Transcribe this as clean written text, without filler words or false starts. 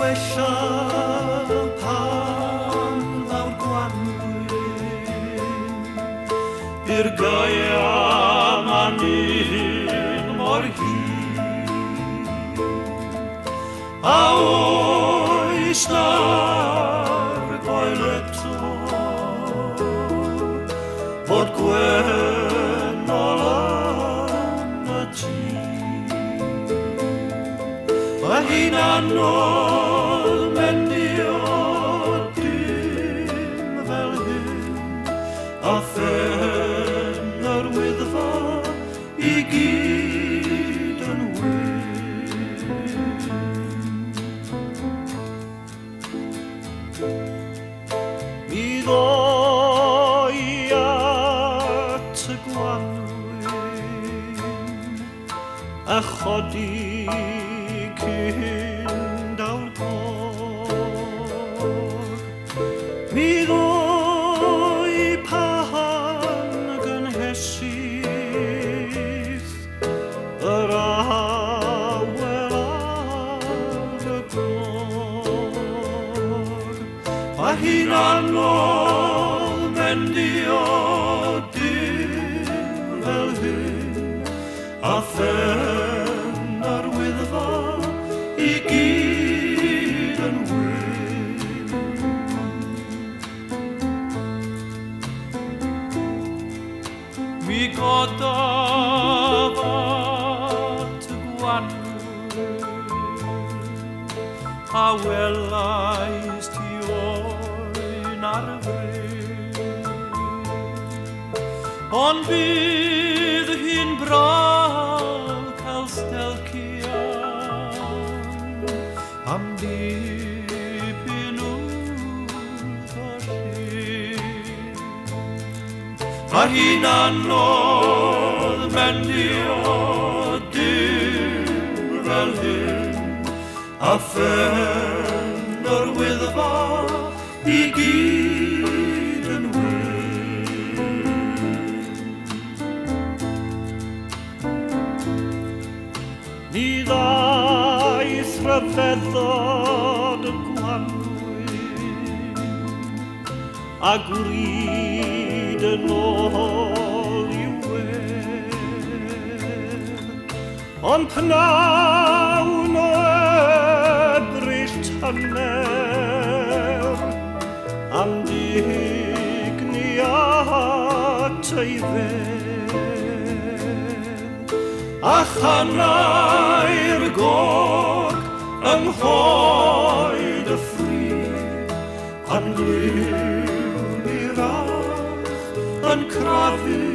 gwella pan lawr Gwanwyn, i'r gaia man un mor hir, a oes na'r goel eto fod gwennol yn y tŷ. A hi'n anodd mendio dim fel hyn, a phen yr wyddfa i gyd yn wyn. Mi ddoi at y Gwanwyn a chodi cyn dawr gog. Mi ddoi pan gynhesydd yr awel ar y glog. A hi'n anodd mendio dim fel hyn, a phen ar wyddfa i gyd yn wyn. Mi godaf at y Gwanwyn, a welais ti oen ar y bryn, ond bydd hi'n braf cael stelcian am dipyn wrth o llyn. A hi'n anodd mendio dim fel hyn, a phen yr wyddfa i gyd yn wyn. Ni ddaeth rhyfeddod y Gwanwyn a gwryd yn ôl i'w wedd, ond pnawn o ebryll tyner am digni at ei fedd, a chanau'r gog yng nghoed y ffryd, pan glyn i'r arch yn crafu